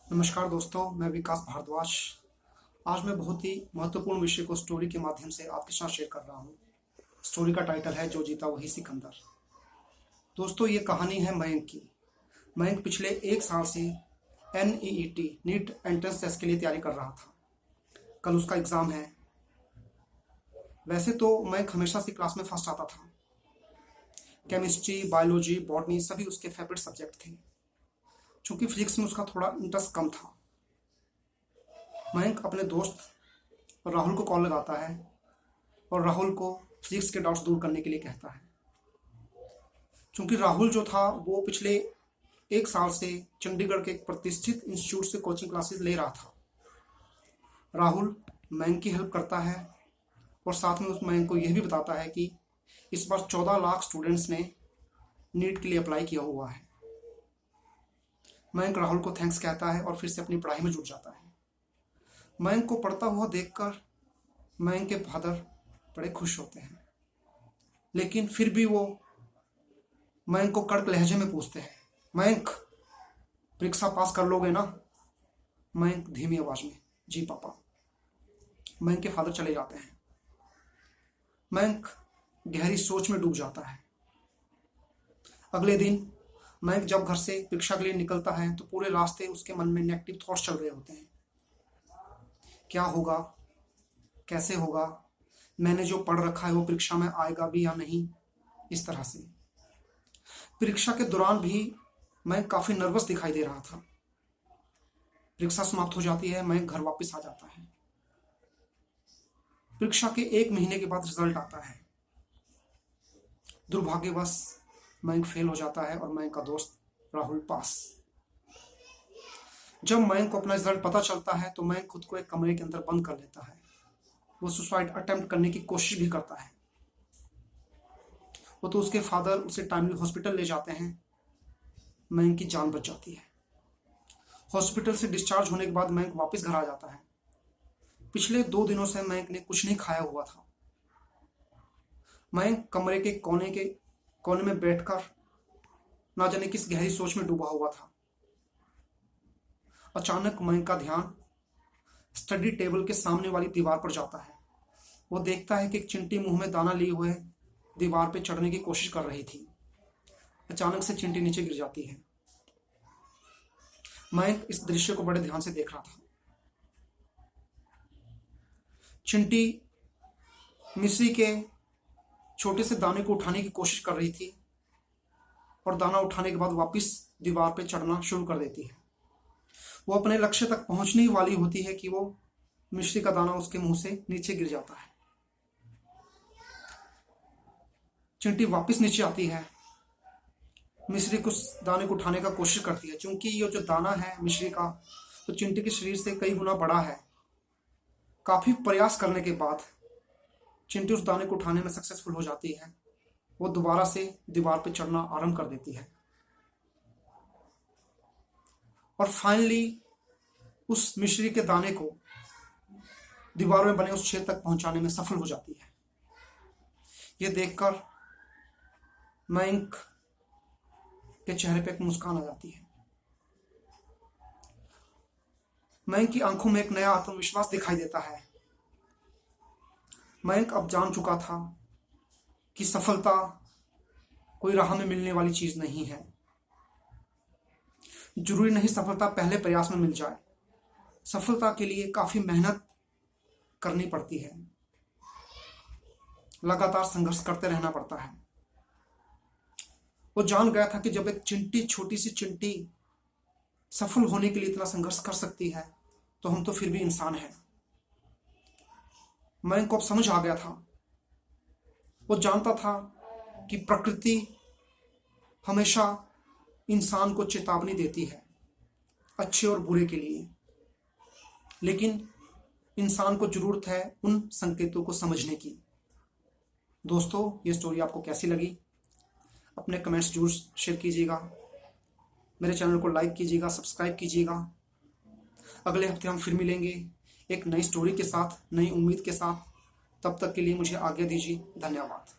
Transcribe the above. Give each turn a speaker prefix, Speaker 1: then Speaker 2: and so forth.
Speaker 1: नमस्कार दोस्तों, मैं विकास भारद्वाज। आज मैं बहुत ही महत्वपूर्ण विषय को स्टोरी के माध्यम से आपके साथ शेयर कर रहा हूँ। स्टोरी का टाइटल है जो जीता वही सिकंदर। दोस्तों, ये कहानी है मयंक की। मयंक पिछले 1 साल से NEET नीट एंट्रेंस टेस्ट के लिए तैयारी कर रहा था। कल उसका एग्ज़ाम है। वैसे तो मयंक हमेशा से क्लास में फर्स्ट आता था। केमिस्ट्री, बायोलॉजी, बॉटनी सभी उसके फेवरेट सब्जेक्ट थे। चूंकि फिजिक्स में उसका थोड़ा इंटरेस्ट कम था। मयंक अपने दोस्त राहुल को कॉल लगाता है और राहुल को फिजिक्स के डाउट्स दूर करने के लिए कहता है। क्योंकि राहुल जो था वो पिछले 1 साल से चंडीगढ़ के एक प्रतिष्ठित इंस्टीट्यूट से कोचिंग क्लासेस ले रहा था। राहुल मयंक की हेल्प करता है और साथ में उस मयंक को यह भी बताता है कि इस बार 14 लाख स्टूडेंट्स ने नीट के लिए अप्लाई किया हुआ है। मयंक राहुल को थैंक्स कहता है और फिर से अपनी पढ़ाई में जुट जाता है। मयंक को पढ़ता हुआ देखकर मयंक के फादर बड़े खुश होते हैं, लेकिन फिर भी वो मयंक को कड़क लहजे में पूछते हैं, मयंक परीक्षा पास कर लोगे ना? मयंक धीमी आवाज में, जी पापा। मयंक के फादर चले जाते हैं। मयंक गहरी सोच में डूब जाता है। अगले दिन मयंक जब घर से परीक्षा के लिए निकलता है तो पूरे रास्ते उसके मन में नेगेटिव थॉट्स चल रहे होते हैं। क्या होगा, कैसे होगा, मैंने जो पढ़ रखा है वो परीक्षा में आएगा भी या नहीं, इस तरह से। परीक्षा के दौरान भी मैं काफी नर्वस दिखाई दे रहा था। परीक्षा समाप्त हो जाती है, मैं घर वापस आ जाता है। परीक्षा के 1 महीने के बाद रिजल्ट आता है। दुर्भाग्यवश मयंक फेल हो जाता है और मयंक का दोस्त राहुल पास। जब मयंक को अपना रिजल्ट पता चलता है तो मयंक खुद को एक कमरे के अंदर बंद कर लेता है। वो सुसाइड अटेम्प्ट करने की कोशिश भी करता है। वो तो उसके फादर उसे टाइमली हॉस्पिटल ले जाते हैं। मयंक की जान बच जाती है। हॉस्पिटल से डिस्चार्ज होने के बाद मयंक वापस घर आ जाता है। पिछले 2 दिनों से मयंक ने कुछ नहीं खाया हुआ था। मयंक कमरे के कोने में बैठकर ना जाने किस गहरी सोच में डूबा हुआ था। अचानक मयंक का ध्यान स्टडी टेबल के सामने वाली दीवार पर जाता है। वो देखता है कि एक चिंटी मुंह में दाना लिए हुए दीवार पे चढ़ने की कोशिश कर रही थी। अचानक से चिंटी नीचे गिर जाती है। मयंक इस दृश्य को बड़े ध्यान से देख रहा था। चिंटी मिश्री के छोटे से दाने को उठाने की कोशिश कर रही थी और दाना उठाने के बाद वापस दीवार पे चढ़ना शुरू कर देती है। वो अपने लक्ष्य तक पहुंचने ही वाली होती है कि वो मिश्री का दाना उसके मुंह से नीचे गिर जाता है। चिंटी वापस नीचे आती है। मिश्री को उस दाने को उठाने का कोशिश करती है। क्योंकि ये जो दाना है मिश्री का, तो चिंटी के शरीर से कई गुना बड़ा है। काफी प्रयास करने के बाद चिंटी उस दाने को उठाने में सक्सेसफुल हो जाती है। वो दोबारा से दीवार पर चढ़ना आरंभ कर देती है और फाइनली उस मिश्री के दाने को दीवार में बने उस छेद तक पहुंचाने में सफल हो जाती है। यह देखकर मयंक के चेहरे पे एक मुस्कान आ जाती है। मयंक की आंखों में एक नया आत्मविश्वास दिखाई देता है। मयंक अब जान चुका था कि सफलता कोई राह में मिलने वाली चीज नहीं है। जरूरी नहीं सफलता पहले प्रयास में मिल जाए। सफलता के लिए काफी मेहनत करनी पड़ती है। लगातार संघर्ष करते रहना पड़ता है। वो जान गया था कि जब एक चिंटी, छोटी सी चिंटी सफल होने के लिए इतना संघर्ष कर सकती है तो हम तो फिर भी इंसान हैं। मयंक को अब समझ आ गया था। वो जानता था कि प्रकृति हमेशा इंसान को चेतावनी देती है, अच्छे और बुरे के लिए, लेकिन इंसान को जरूरत है उन संकेतों को समझने की। दोस्तों, ये स्टोरी आपको कैसी लगी? अपने कमेंट्स जरूर शेयर कीजिएगा। मेरे चैनल को लाइक कीजिएगा, सब्सक्राइब कीजिएगा। अगले हफ्ते हम फिर मिलेंगे एक नई स्टोरी के साथ, नई उम्मीद के साथ। तब तक के लिए मुझे आज्ञा दीजिए। धन्यवाद।